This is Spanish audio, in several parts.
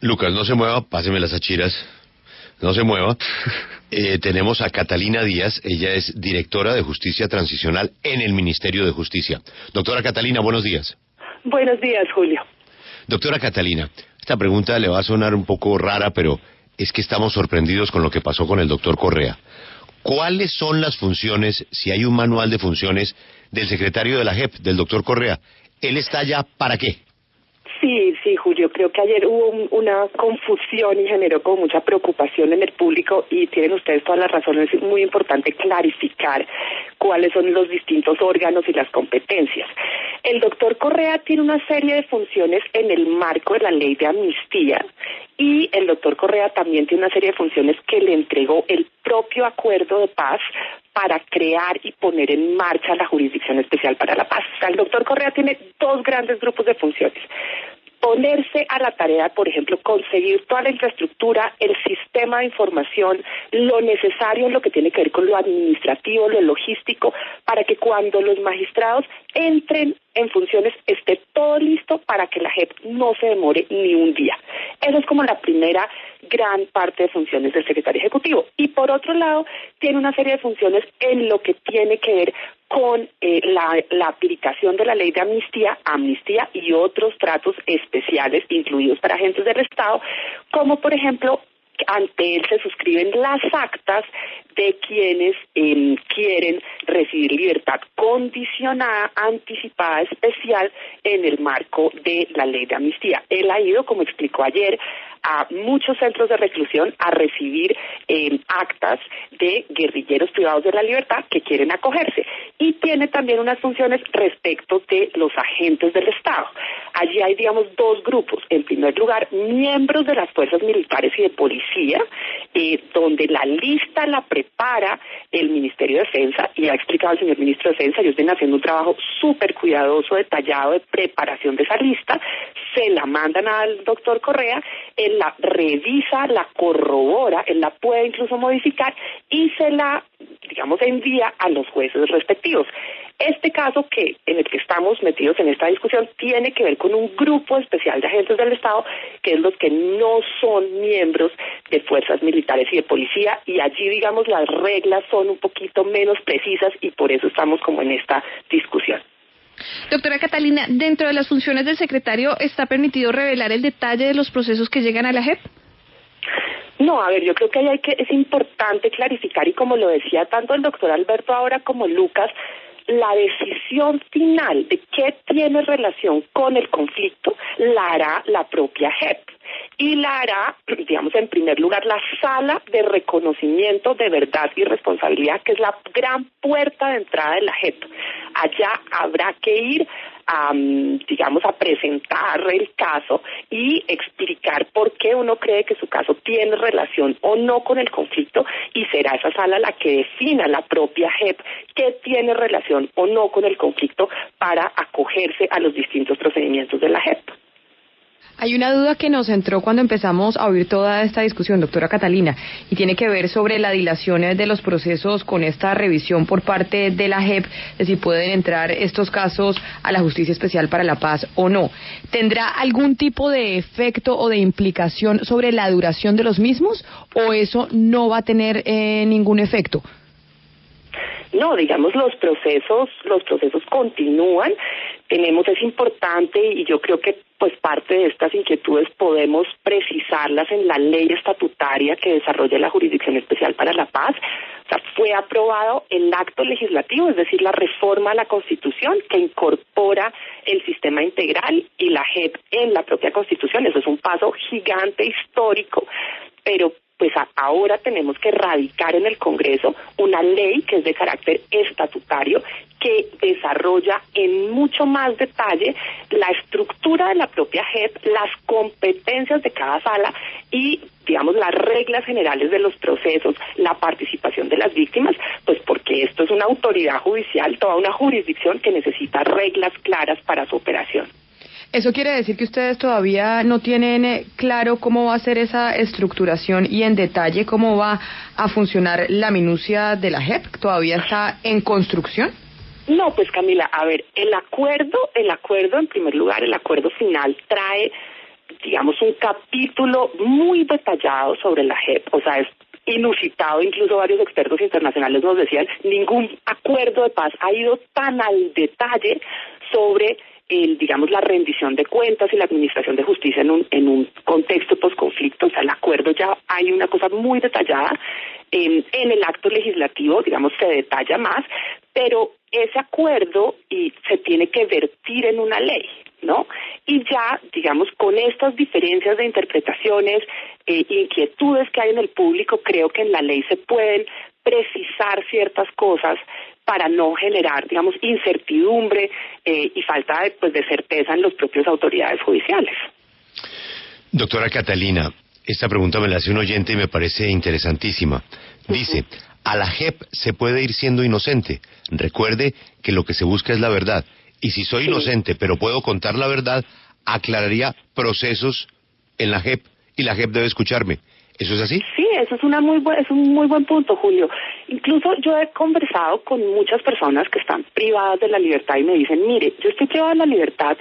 Lucas, no se mueva, páseme las achiras. No se mueva. Tenemos a Catalina Díaz, ella es directora de Justicia Transicional en el Ministerio de Justicia. Doctora Catalina, buenos días. Buenos días, Julio. Doctora Catalina, esta pregunta le va a sonar un poco rara, pero es que estamos sorprendidos con lo que pasó con el doctor Correa. ¿Cuáles son las funciones, si hay un manual de funciones, del secretario de la JEP, del doctor Correa? ¿Él está allá para qué? Sí, Julio, creo que ayer hubo una confusión y generó como mucha preocupación en el público y tienen ustedes todas las razones. Es muy importante clarificar cuáles son los distintos órganos y las competencias. El doctor Correa tiene una serie de funciones en el marco de la ley de amnistía y el doctor Correa también tiene una serie de funciones que le entregó el propio acuerdo de paz para crear y poner en marcha la Jurisdicción Especial para la Paz. O sea, el doctor Correa tiene dos grandes grupos de funciones. Ponerse a la tarea, por ejemplo, conseguir toda la infraestructura, el sistema de información, lo necesario en lo que tiene que ver con lo administrativo, lo logístico, para que cuando los magistrados entren en funciones esté todo listo para que la JEP no se demore ni un día. Esa es como la primera gran parte de funciones del secretario ejecutivo. Y por otro lado, tiene una serie de funciones en lo que tiene que ver con la aplicación de la ley de amnistía y otros tratos especiales incluidos para agentes del Estado, como por ejemplo, ante él se suscriben las actas de quienes quieren recibir libertad condicionada, anticipada, especial en el marco de la ley de amnistía. Él ha ido, como explicó ayer, a muchos centros de reclusión a recibir actas de guerrilleros privados de la libertad que quieren acogerse. Y tiene también unas funciones respecto de los agentes del Estado. Allí hay, digamos, dos grupos. En primer lugar, miembros de las fuerzas militares y de policía, donde la lista la prepara el Ministerio de Defensa, y ha explicado el señor ministro de Defensa, ellos vienen haciendo un trabajo súper cuidadoso, detallado de preparación de esa lista, se la mandan al doctor Correa, él la revisa, la corrobora, él la puede incluso modificar y se la, digamos, envía a los jueces respectivos. Este caso en el que estamos metidos en esta discusión tiene que ver con un grupo especial de agentes del Estado, que es los que no son miembros de fuerzas militares y de policía, y allí, digamos, las reglas son un poquito menos precisas y por eso estamos como en esta discusión. Doctora Catalina, dentro de las funciones del secretario, ¿está permitido revelar el detalle de los procesos que llegan a la JEP? No, a ver, yo creo que es importante clarificar, y como lo decía tanto el doctor Alberto ahora como Lucas, la decisión final de qué tiene relación con el conflicto la hará la propia JEP. Y la hará, digamos, en primer lugar, la Sala de Reconocimiento de Verdad y Responsabilidad, que es la gran puerta de entrada de la JEP. Allá habrá que ir a presentar el caso y explicar por qué uno cree que su caso tiene relación o no con el conflicto, y será esa sala la que defina, la propia JEP, qué tiene relación o no con el conflicto para acogerse a los distintos procedimientos de la JEP. Hay una duda que nos entró cuando empezamos a oír toda esta discusión, doctora Catalina, y tiene que ver sobre la dilación de los procesos con esta revisión por parte de la JEP, de si pueden entrar estos casos a la Justicia Especial para la Paz o no. ¿Tendrá algún tipo de efecto o de implicación sobre la duración de los mismos, o eso no va a tener ningún efecto? No, digamos, los procesos continúan. Es importante, y yo creo que pues parte de estas inquietudes podemos precisarlas en la ley estatutaria que desarrolla la Jurisdicción Especial para la Paz. O sea, fue aprobado el acto legislativo, es decir, la reforma a la Constitución que incorpora el sistema integral y la JEP en la propia Constitución. Eso es un paso gigante, histórico, pero pues ahora tenemos que radicar en el Congreso una ley que es de carácter estatutario, que desarrolla en mucho más detalle la estructura de la propia JEP, las competencias de cada sala y, digamos, las reglas generales de los procesos, la participación de las víctimas, pues porque esto es una autoridad judicial, toda una jurisdicción que necesita reglas claras para su operación. ¿Eso quiere decir que ustedes todavía no tienen claro cómo va a ser esa estructuración y en detalle cómo va a funcionar la minucia de la JEP? ¿Todavía está en construcción? No, pues Camila, a ver, el acuerdo en primer lugar, el acuerdo final trae, digamos, un capítulo muy detallado sobre la JEP, o sea, es inusitado, incluso varios expertos internacionales nos decían, ningún acuerdo de paz ha ido tan al detalle sobre digamos, la rendición de cuentas y la administración de justicia en un contexto posconflicto. O sea, el acuerdo ya hay una cosa muy detallada. En el acto legislativo, digamos, se detalla más, pero ese acuerdo se tiene que vertir en una ley, ¿no? Y ya, digamos, con estas diferencias de interpretaciones, inquietudes que hay en el público, creo que en la ley se pueden precisar ciertas cosas para no generar, digamos, incertidumbre y falta de certeza en las propias autoridades judiciales. Doctora Catalina, esta pregunta me la hace un oyente y me parece interesantísima. Dice, a la JEP se puede ir siendo inocente. Recuerde que lo que se busca es la verdad. Y si soy inocente, pero puedo contar la verdad, aclararía procesos en la JEP y la JEP debe escucharme. ¿Eso es así? Sí, eso es es un muy buen punto, Julio. Incluso yo he conversado con muchas personas que están privadas de la libertad y me dicen, mire, yo estoy privada de la libertad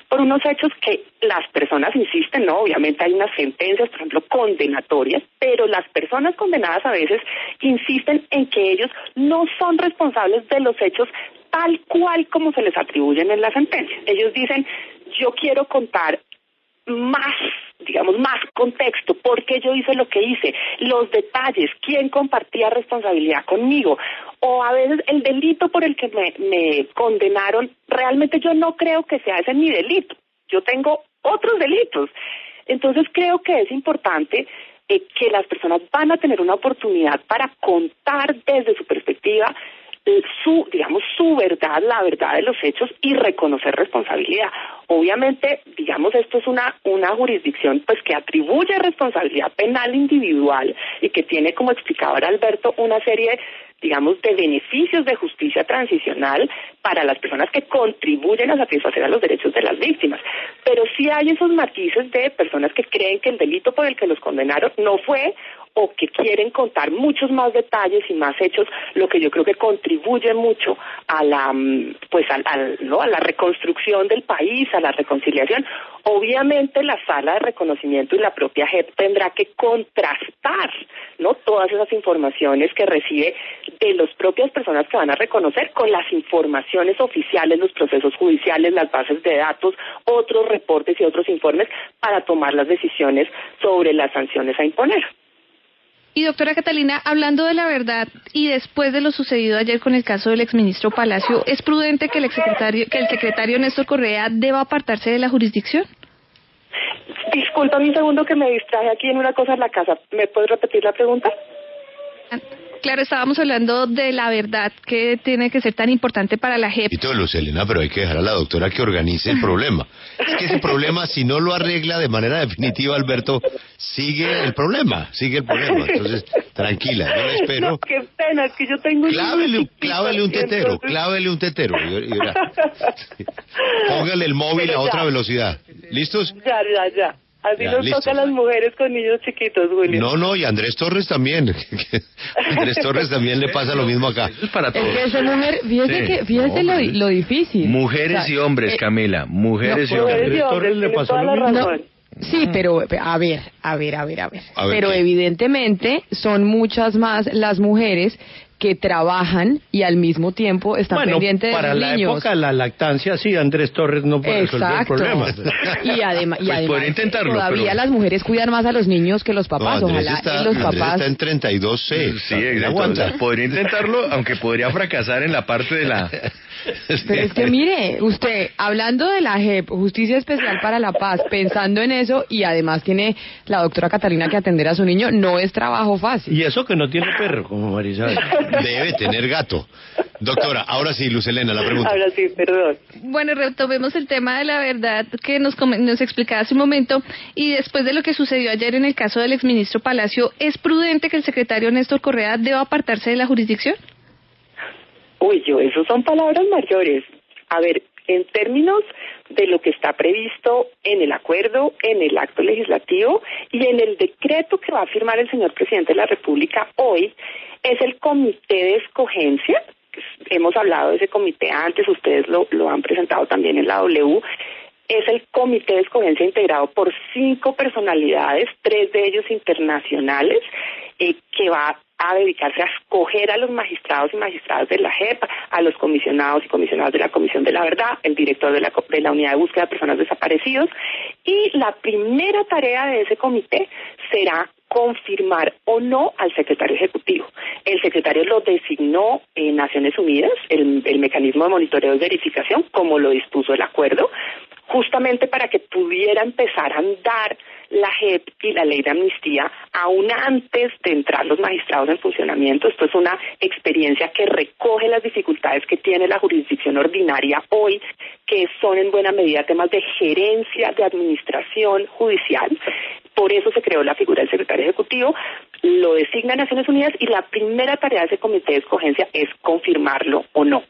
por unos hechos que las personas insisten, ¿no? Obviamente hay unas sentencias, por ejemplo, condenatorias, pero las personas condenadas a veces insisten en que ellos no son responsables de los hechos tal cual como se les atribuyen en la sentencia. Ellos dicen, yo quiero contar más, digamos, más contexto, por qué yo hice lo que hice, los detalles, quién compartía responsabilidad conmigo, o a veces el delito por el que me condenaron, realmente yo no creo que sea ese mi delito, yo tengo otros delitos. Entonces creo que es importante que las personas van a tener una oportunidad para contar desde su perspectiva su verdad, la verdad de los hechos y reconocer responsabilidad. Obviamente, digamos, esto es una jurisdicción pues que atribuye responsabilidad penal individual y que tiene, como explicaba ahora Alberto, una serie, digamos, de beneficios de justicia transicional para las personas que contribuyen a satisfacer a los derechos de las víctimas. Pero sí hay esos matices de personas que creen que el delito por el que los condenaron no fue, o que quieren contar muchos más detalles y más hechos, lo que yo creo que contribuye mucho a la a la reconstrucción del país, a la reconciliación. Obviamente la sala de reconocimiento y la propia JEP tendrá que contrastar, ¿no?, todas esas informaciones que recibe de las propias personas que van a reconocer con las informaciones oficiales, los procesos judiciales, las bases de datos, otros reportes y otros informes para tomar las decisiones sobre las sanciones a imponer. Y doctora Catalina, hablando de la verdad y después de lo sucedido ayer con el caso del exministro Palacio, ¿es prudente que el secretario Néstor Correa deba apartarse de la jurisdicción? Discúlpame un segundo que me distraje aquí en una cosa en la casa. ¿Me puedes repetir la pregunta? Claro, estábamos hablando de la verdad que tiene que ser tan importante para la JEP. Y todo, Luz Helena, pero hay que dejar a la doctora que organice el problema. Es que ese problema, si no lo arregla de manera definitiva, Alberto, sigue el problema. Entonces, tranquila, yo la espero. No, qué pena, es que yo tengo... Clávele un tetero. Y póngale el móvil a otra velocidad. ¿Listos? Ya. Así nos toca a las mujeres con niños chiquitos, Julio. No, y Andrés Torres también. Andrés Torres también le pasa lo mismo acá. Es para todos. Es que esa mujer, fíjese lo difícil. Mujeres y hombres, Camila. Mujeres y hombres. Andrés Torres le pasó lo mismo. No, sí, pero a ver. Pero evidentemente son muchas más las mujeres que trabajan y al mismo tiempo están pendientes de los niños. Para la época de la lactancia, sí, Andrés Torres no puede resolver el problema. Y además podría intentarlo, todavía las mujeres cuidan más a los niños que los papás. Ojalá los papás... está en 32C. Sí, exacto. Podría intentarlo, aunque podría fracasar en la parte de la... Pero es que mire, usted, hablando de la JEP, Justicia Especial para la Paz, pensando en eso, y además tiene la doctora Catalina que atender a su niño, no es trabajo fácil. Y eso que no tiene perro, como Marisabel. Debe tener gato. Doctora, ahora sí, Luz Helena, la pregunta. Ahora sí, perdón. Bueno, retomemos el tema de la verdad que nos explicaba hace un momento, y después de lo que sucedió ayer en el caso del exministro Palacio, ¿es prudente que el secretario Néstor Correa deba apartarse de la jurisdicción? Uy, esos son palabras mayores. A ver, en términos de lo que está previsto en el acuerdo, en el acto legislativo y en el decreto que va a firmar el señor presidente de la República hoy, es el comité de escogencia. Hemos hablado de ese comité antes, ustedes lo han presentado también en la W. es el comité de escogencia integrado por 5 personalidades, 3 de ellos internacionales, que va a dedicarse a escoger a los magistrados y magistradas de la JEP, a los comisionados y comisionadas de la Comisión de la Verdad, el director de la Unidad de Búsqueda de Personas Desaparecidos, y la primera tarea de ese comité será confirmar o no al secretario ejecutivo. El secretario lo designó en Naciones Unidas, el mecanismo de monitoreo y verificación, como lo dispuso el acuerdo, justamente para que pudiera empezar a andar la JEP y la ley de amnistía aún antes de entrar los magistrados en funcionamiento. Esto es una experiencia que recoge las dificultades que tiene la jurisdicción ordinaria hoy, que son en buena medida temas de gerencia, de administración judicial. Por eso se creó la figura del secretario ejecutivo, lo designa Naciones Unidas y la primera tarea de ese comité de escogencia es confirmarlo o no.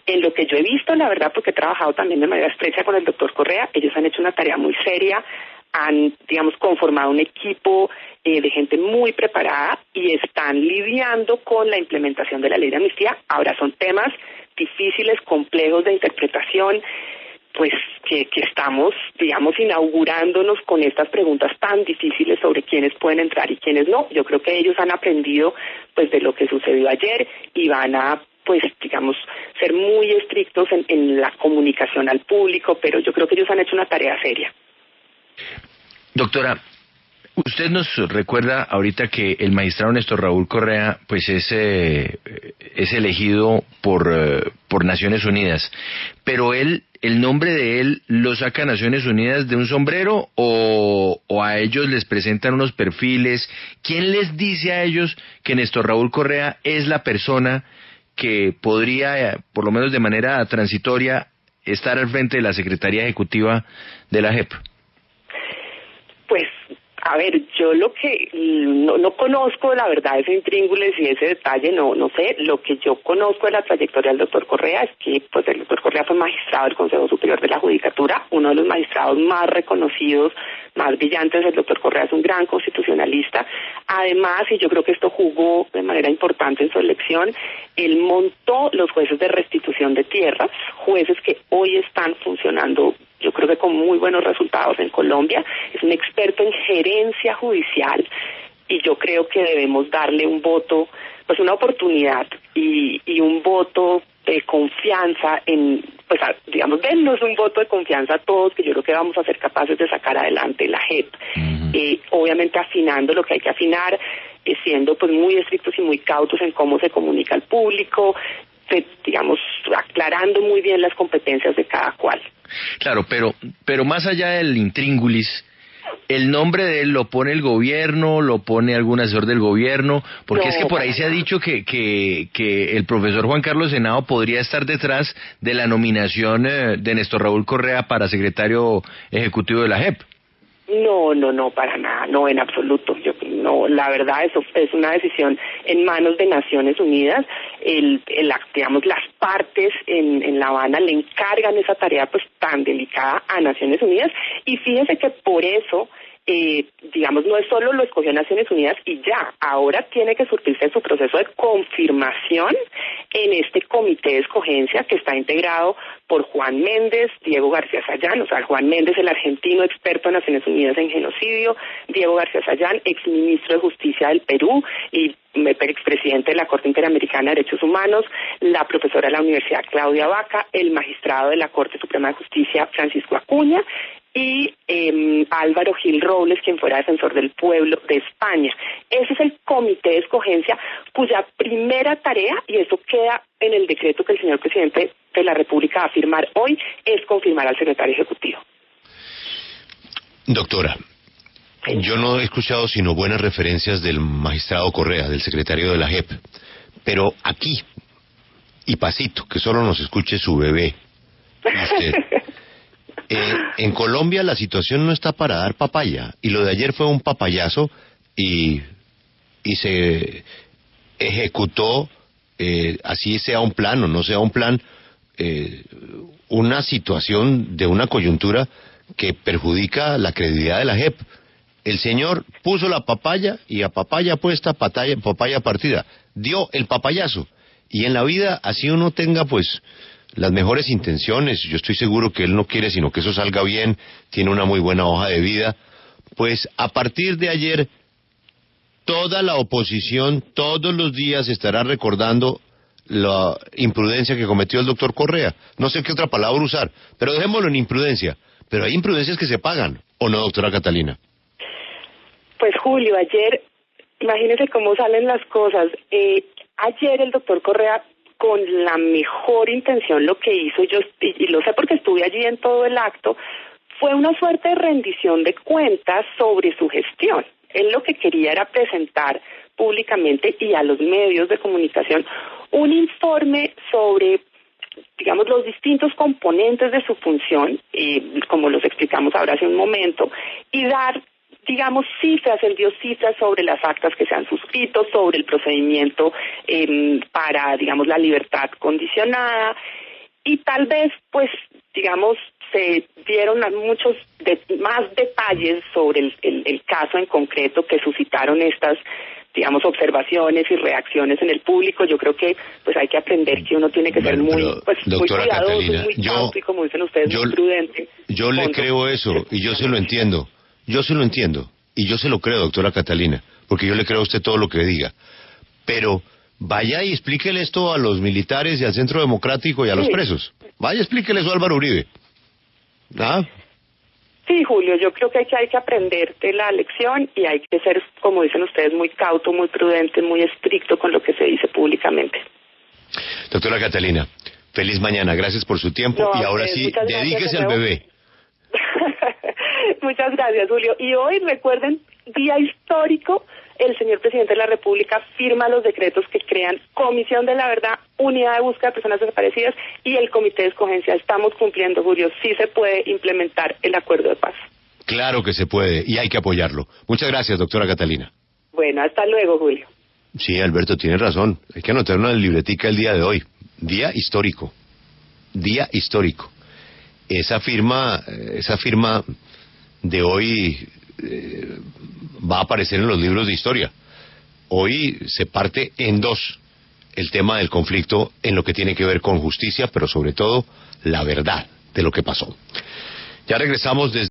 En lo que yo he visto, la verdad, porque he trabajado también de manera estrecha con el doctor Correa, ellos han hecho una tarea muy seria, han, digamos, conformado un equipo de gente muy preparada y están lidiando con la implementación de la ley de amnistía. Ahora son temas difíciles, complejos de interpretación, pues que estamos, digamos, inaugurándonos con estas preguntas tan difíciles sobre quiénes pueden entrar y quiénes no. Yo creo que ellos han aprendido pues de lo que sucedió ayer y van a, pues, digamos, ser muy estrictos en la comunicación al público, pero yo creo que ellos han hecho una tarea seria. Doctora, usted nos recuerda ahorita que el magistrado Néstor Raúl Correa pues es elegido por Naciones Unidas, pero el nombre de él lo saca Naciones Unidas de un sombrero o a ellos les presentan unos perfiles. ¿Quién les dice a ellos que Néstor Raúl Correa es la persona que podría, por lo menos de manera transitoria, estar al frente de la Secretaría Ejecutiva de la JEP? Pues, a ver, yo lo que no conozco, la verdad, ese intríngulis y ese detalle, no sé. Lo que yo conozco de la trayectoria del doctor Correa es que, pues, el doctor Correa fue magistrado del Consejo Superior de la Judicatura, uno de los magistrados más reconocidos, más brillantes. El doctor Correa es un gran constitucionalista. Además, y yo creo que esto jugó de manera importante en su elección, él montó los jueces de restitución de tierras, jueces que hoy están funcionando, yo creo que con muy buenos resultados en Colombia. Es un experto en gerencia judicial y yo creo que debemos darle un voto, pues una oportunidad y un voto de confianza pues digamos, dennos un voto de confianza a todos, que yo creo que vamos a ser capaces de sacar adelante la JEP. Obviamente afinando lo que hay que afinar, siendo pues muy estrictos y muy cautos en cómo se comunica al público, digamos, aclarando muy bien las competencias de cada cual. Claro, pero más allá del intríngulis, el nombre de él lo pone el gobierno, lo pone algún asesor del gobierno, porque no, es que por ahí se ha dicho que el profesor Juan Carlos Henao podría estar detrás de la nominación de Néstor Raúl Correa para secretario ejecutivo de la JEP. No, para nada, no, en absoluto. La verdad, eso es una decisión en manos de Naciones Unidas. Digamos, las partes en La Habana le encargan esa tarea pues tan delicada a Naciones Unidas, y fíjense que por eso, digamos, no es solo lo escogió Naciones Unidas y ya, ahora tiene que surtirse su proceso de confirmación en este comité de escogencia que está integrado por Juan Méndez, Diego García Sayán, o sea, Juan Méndez, el argentino experto en Naciones Unidas en genocidio, Diego García Sayán, exministro de Justicia del Perú y expresidente de la Corte Interamericana de Derechos Humanos, la profesora de la Universidad Claudia Vaca, el magistrado de la Corte Suprema de Justicia Francisco Acuña y Álvaro Gil Robles, quien fuera defensor del pueblo de España. Ese es el comité de escogencia cuya primera tarea, y eso queda en el decreto que el señor presidente de la República va a firmar hoy, es confirmar al secretario ejecutivo. Doctora, yo no he escuchado sino buenas referencias del magistrado Correa, del secretario de la JEP, pero aquí, y pasito, que solo nos escuche su bebé, usted. En Colombia la situación no está para dar papaya, y lo de ayer fue un papayazo y se ejecutó, así sea un plan o no sea un plan, una situación de una coyuntura que perjudica la credibilidad de la JEP. El señor puso la papaya y a papaya puesta, papaya partida, dio el papayazo, y en la vida, así uno tenga pues las mejores intenciones, yo estoy seguro que él no quiere sino que eso salga bien, tiene una muy buena hoja de vida, pues a partir de ayer toda la oposición todos los días estará recordando la imprudencia que cometió el doctor Correa. No sé qué otra palabra usar, pero dejémoslo en imprudencia. Pero hay imprudencias que se pagan, ¿o no, doctora Catalina? Pues Julio, ayer, imagínese cómo salen las cosas. Ayer el doctor Correa, con la mejor intención, lo que hizo, yo y lo sé porque estuve allí en todo el acto, fue una suerte de rendición de cuentas sobre su gestión. Él lo que quería era presentar públicamente y a los medios de comunicación un informe sobre, digamos, los distintos componentes de su función, como los explicamos ahora hace un momento, y dar, digamos, cifras, él dio cifras sobre las actas que se han suscrito, sobre el procedimiento para, digamos, la libertad condicionada, y tal vez, pues, digamos, se dieron muchos más detalles sobre el caso en concreto que suscitaron estas, digamos, observaciones y reacciones en el público. Yo creo que pues hay que aprender que uno tiene que ser muy cuidadoso, Catalina, muy cauto y, como dicen ustedes, muy prudente. Yo le creo eso y yo se lo entiendo. Yo se lo entiendo y yo se lo creo, doctora Catalina, porque yo le creo a usted todo lo que diga. Pero vaya y explíquele esto a los militares y al Centro Democrático y a los presos. Vaya, explíquele eso a Álvaro Uribe. ¿Ah? Sí, Julio, yo creo que hay que aprender de la lección y hay que ser, como dicen ustedes, muy cauto, muy prudente, muy estricto con lo que se dice públicamente. Doctora Catalina, feliz mañana, gracias por su tiempo y ahora sí, dedíquese al bebé. Muchas gracias, Julio. Y hoy, recuerden, día histórico, el señor presidente de la República firma los decretos que crean Comisión de la Verdad, Unidad de Búsqueda de Personas Desaparecidas y el Comité de Escogencia. Estamos cumpliendo, Julio. Sí se puede implementar el acuerdo de paz. Claro que se puede y hay que apoyarlo. Muchas gracias, doctora Catalina. Bueno, hasta luego, Julio. Sí, Alberto, tiene razón. Hay que anotar una libretica el día de hoy. Día histórico. Día histórico. Esa firma de hoy va a aparecer en los libros de historia. Hoy se parte en dos el tema del conflicto en lo que tiene que ver con justicia, pero sobre todo la verdad de lo que pasó. Ya regresamos desde